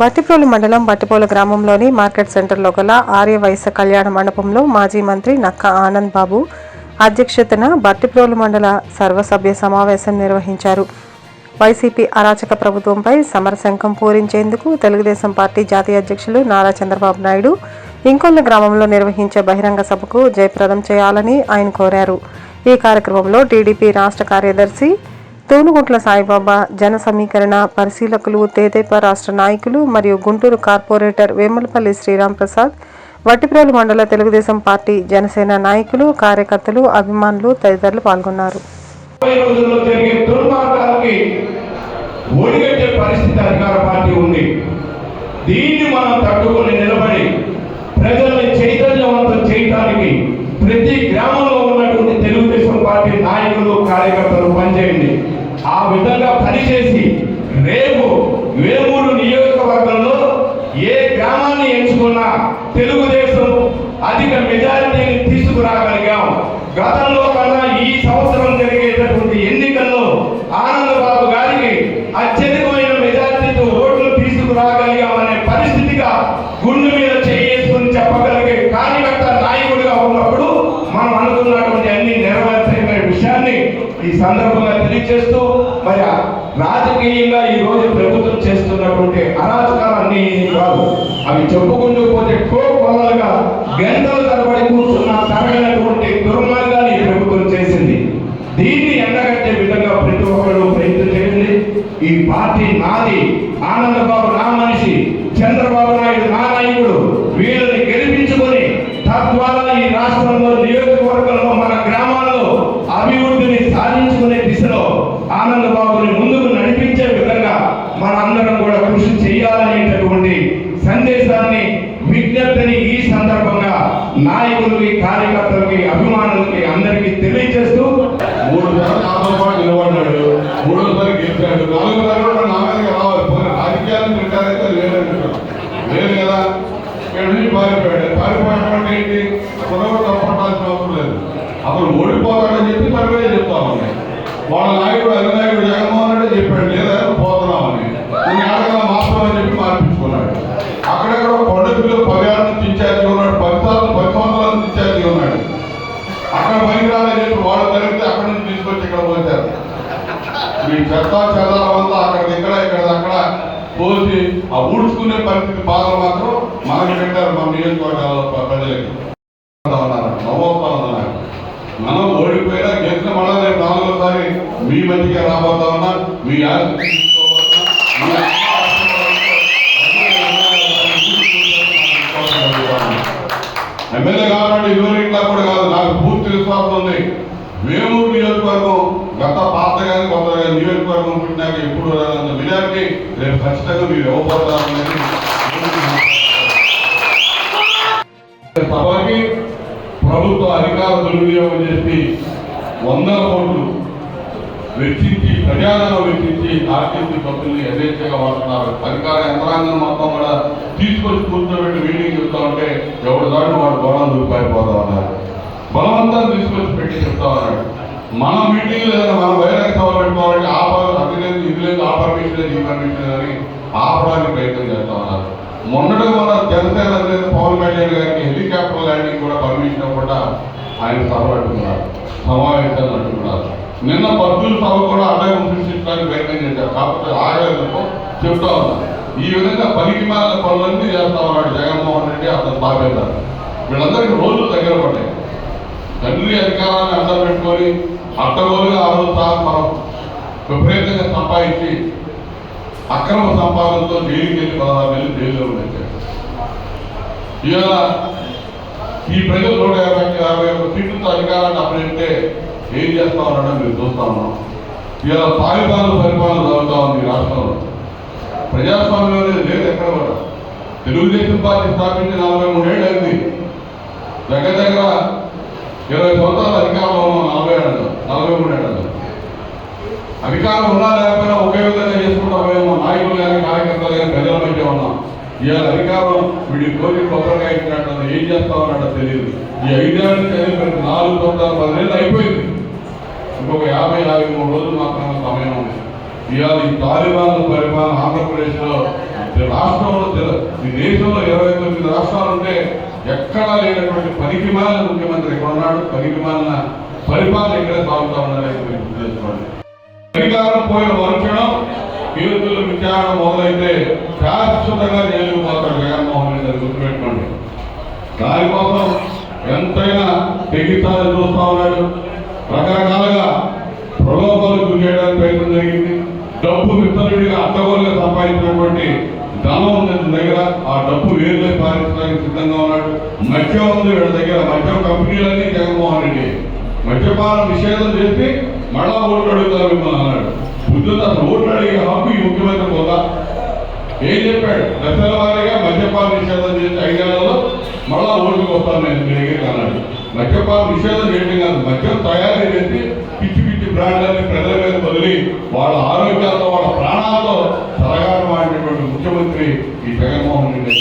బట్టిప్రోలు మండలం బట్టిపోలు గ్రామంలోని మార్కెట్ సెంటర్లో గల ఆర్యవైశ్య కళ్యాణ మండపంలో మాజీ మంత్రి నక్కా ఆనంద్ బాబు అధ్యక్షతన బట్టిప్రోలు మండల సర్వసభ్య సమావేశం నిర్వహించారు. వైసీపీ అరాచక ప్రభుత్వంపై సమరశంఖం పూరించేందుకు తెలుగుదేశం పార్టీ జాతీయ అధ్యక్షులు నారా చంద్రబాబు నాయుడు ఇంకొల్ల గ్రామంలో నిర్వహించే బహిరంగ సభకు జయప్రదం చేయాలని ఆయన కోరారు. ఈ కార్యక్రమంలో టీడీపీ రాష్ట్ర కార్యదర్శి తూనుగుంట్ల సాయిబాబా, జన సమీకరణ పరిశీలకులు, తేదేపా రాష్ట్ర నాయకులు మరియు గుంటూరు కార్పొరేటర్ వేములపల్లి శ్రీరామ్ ప్రసాద్, వట్టిప్రోలు మండల తెలుగుదేశం పార్టీ, జనసేన నాయకులు, కార్యకర్తలు, అభిమానులు తదితరులు పాల్గొన్నారు. ప్రతి గ్రామంలో ఉన్నటువంటి తెలుగుదేశం పార్టీ నాయకులు, కార్యకర్తలు పనిచేయండి. ఆ విధంగా పనిచేసి రేపు వేమూరు నియోజకవర్గంలో ఏ గ్రామాన్ని ఎంచుకున్నా తెలుగుదేశం అధిక మెజారిటీని తీసుకురాగలిగాం. గతంలో కన్నా ఈ సంవత్సరం జరిగేటటువంటి ఎన్నికల్లో ఆనందబాబు గారికి అత్యధికమైన మెజారిటీతో ఓట్లు తీసుకురాగలిగామనే పరిస్థితిగా గుండె మీద చేసుకుని చెప్పగలిగే కార్యకర్త నాయకుడిగా ఉన్నప్పుడు మనం అనుకున్నటువంటి అన్ని నెరవేర్చే విషయాన్ని ఈ సందర్భంగా తెలియజేస్తూ, మరి రాజకీయంగా ఈ రోజు ప్రభుత్వం చేస్తున్నటువంటి అరాచకాలన్నీ కాదు, అవి చెప్పుకుంటూ పోతే కోకొల్లలుగా గంటల తరబడి కూర్చున్న తరగనటువంటి దుర్మార్గాన్ని ఈ ప్రభుత్వం చేసింది. దీన్ని ఎండగట్టే విధంగా ప్రతి ఒక్కరు ప్రయత్నం చేయండి. ఈ పార్టీ నాది, ఆనందబాబు నా మనిషి, చంద్రబాబు నాయుడు నా నాయకుడు, వీళ్ళని గెలిపించుకొని తద్వారా ఈ రాష్ట్రంలో నియోజకవర్గంలో మన గ్రామాల్లో అభివృద్ధిని సాధించుకునే దిశలో ఆనందబాబుని ముందుకు నడిపించే విధంగా మనందరం కూడా కృషి చేయాలనేటటువంటి సందేశాన్ని, విజ్ఞప్తిని ఈ సందర్భంగా నాయకులకి, కార్యకర్తలకి, అభిమానులకి అందరికీ తెలియజేస్తూ 3 సార్లు నిలబడ్డాడు, 3వ గెలిచాడు, 4వ రావాలి. రాజకీయాలను పెట్టారైతే లేదు కదా. ఇక్కడ నుంచి పారిపోయినటువంటి ఏంటి తప్పట్టాల్సిన అవసరం లేదు. అసలు ఓడిపోతాడని చెప్పి సర్వే చెప్తా ఉన్నాయి. వాళ్ళ నాయకుడు అధినాయకుడు జగన్మోహన్ రెడ్డి చెప్పాడు లేదా పోతున్నామని, నేను ఆడగా మాత్రం అని చెప్పి మార్పించుకున్నాడు. అక్కడెక్కడ కొండపిల్లలు 10 నుంచి ఇన్ఛార్జి ఉన్నాడు, 10 సంవత్సరాల నుంచి ఇన్ఛార్జి ఉన్నాడు. అక్కడ పనికిరాలని చెప్పి వాళ్ళు జరిగితే అక్కడి నుంచి తీసుకొచ్చి ఇక్కడ పోతారు. మీ చెత్త చెదారం అంతా ఇక్కడ పోసి ఆ ఊడ్చుకునే పరిస్థితి బాధలు మాత్రం మనకి పెట్టారు. మన నియోజకవర్గాల ప్రజలకి నవ్వుతా ఉన్నారు. మనం ఓడిపోయినా గెలిచిన మళ్ళా రేపు 4వసారి మీ మధ్యకే రాబోతా ఉన్నా. మీ ఎమ్మెల్యే కాబట్టి ఇట్లా కూడా కాదు, నాకు పూర్తి విశ్వాసం ఉంది. వేమూరు నియోజకవర్గం గత పాత కానీ కొత్త కానీ నియోజకవర్గం పుట్టినాక ఎప్పుడు మెజారిటీ రేపు ఖచ్చితంగా మీరు ఇవ్వబోతారనేది సభకి ప్రభుత్వ అధికార దుర్వినియోగం చేసి 100 కోట్లు వెచ్చించి, ప్రజాధనం వెచ్చించి ఆర్టీసీ బస్సుల్ని యథేచ్ఛగా వాడుతున్నారు. అధికార యంత్రాంగం మొత్తం కూడా తీసుకొచ్చి కూర్చోబెట్టి మీటింగ్ చెప్తా ఉంటే ఎవరి దాటి వాడు గొడవలు దూపాయిపోతా ఉన్నారు. బలవంతం తీసుకొచ్చి పెట్టి చెప్తా ఉన్నాడు. మన మీటింగ్ లేదని మనం బహిరంగ సభ పెట్టుకోవాలంటే అది లేదు, ఇది లేదు, ఆ పర్మిషన్ లేదు, ఈ పర్మిషన్ లేదని ఆపడానికి ప్రయత్నం చేస్తా ఉన్నారు. మొన్నటి మన జనసేన పవన్ కళ్యాణ్ గారికి హెలికాప్టర్ ల్యాండింగ్ కూడా పర్మిషన్ ఇవ్వకుండా ఆయన సభ అడ్డుకున్నారు, సమావేశాలు అడ్డుకున్నారు. నిన్న బస్సుల సభ కూడా అడ్డం సృష్టించడానికి ప్రయత్నం చేశారు. కాకపోతే ఆగలేదో చెప్తా ఉన్నారు. ఈ విధంగా పనికి మాలిన పనులన్నీ చేస్తా ఉన్నాడు జగన్మోహన్ రెడ్డి, అతను బాబేదారు. వీళ్ళందరికీ రోజులు దగ్గర పడ్డాయి. తండ్రి అధికారాన్ని అందరూ పెట్టుకొని అడ్డగోలుగా 6 సార్లు మనం విపరీతంగా సంపాదించి అక్రమ సంపాదనతో జైలుకి వెళ్ళి 16 నెలలు జైల్లో వచ్చారు. ఇవాళ ఈ ప్రజలు 151 సీట్లతో అధికారాన్ని అప్పచెప్తే ఏం చేస్తా ఉన్నాడో మీరు చూస్తా ఉన్నాం. ఇవాళ పరిపాలన జరుగుతూ ఉంది ఈ రాష్ట్రంలో. ప్రజాస్వామ్యం అనేది లేదు ఎక్కడ కూడా. తెలుగుదేశం పార్టీ స్థాపించి 43 ఏళ్ళు అయింది. దగ్గర 20 సంవత్సరాల అధికారంలో ఉన్నాం. 43 ఏళ్ళు అధికారం ఉన్నా లేకపోయినా ఒకే విధంగా చేసుకుంటామేమో. నాయకులు కానీ, కార్యకర్తలు కానీ ప్రజల మధ్య ఉన్నాం. ఇవాళ అధికారం వీడి కోరి కొత్తగా ఇచ్చినట్టు ఏం చేస్తా ఉన్నాడో తెలియదు. ఈ 5 ఏళ్ళ నుంచి 4 సంవత్సరాలు 10 నెలలు అయిపోయింది. ఇంకొక 50-53 రోజులు మాత్రమే సమయం ఉంది. ఇవాళ ఈ తాలిబాన్ల పరిపాలన ఆంధ్రప్రదేశ్లో రాష్ట్రంలో ఈ దేశంలో 29 రాష్ట్రాలు ఉంటే ఎక్కడా లేనటువంటి పనికిమాలిన ముఖ్యమంత్రి ఇక్కడ ఉన్నాడు. పనికిమాలిన పరిపాలన ఇక్కడే సాగుతా ఉన్నారని మీరు గుర్తు చేసుకోండి. అధికారం పోయిన మరుక్షణం కేసులు విచారణ మొదలైతే శాశ్వతంగా జైలుకు పోతాడు జగన్మోహన్ రెడ్డి గారు, గుర్తుపెట్టుకోండి. దానికోసం ఎంతైనా తెగిస్తారని చూస్తా ఉన్నాడు. రకరకాలుగా ప్రలోభాలకు గురి చేయడానికి ప్రయత్నం జరిగింది. డబ్బు విత్తనుడిగా అడ్డగోలుగా సంపాదించినటువంటి ధనం ఉంది దగ్గర, ఆ డబ్బు వేరులే పాలించడానికి సిద్ధంగా ఉన్నాడు. మద్యం ఉంది వీళ్ళ దగ్గర, మద్యం కంపెనీలన్నీ జగన్మోహన్ రెడ్డి. మద్యపాన నిషేధం చేసి మళ్ళా ఓట్లు అడుగుతారు మిమ్మల్ని అన్నాడు. బుద్ధుడు అసలు ఓట్లు అడిగే హక్కు ఈ ముఖ్యమంత్రి పోతా ఏం చెప్పాడు? దశల వారీగా మద్యపాన నిషేధం చేసి 5 ఏళ్లలో మళ్ళా ఓటుకు వస్తాను నేను మీ దగ్గరికి అన్నాడు. మద్యపాన నిషేధం చేయడం కాదు, మద్యం తయారీ చేసి పిచ్చి పిచ్చి బ్రాండ్లని ప్రజల మీద వదిలి వాళ్ళ ఆరోగ్యాలతో వాళ్ళ ప్రాణాలతో సలగాటం ఆడినటువంటి ముఖ్యమంత్రి ఈ జగన్మోహన్ రెడ్డి.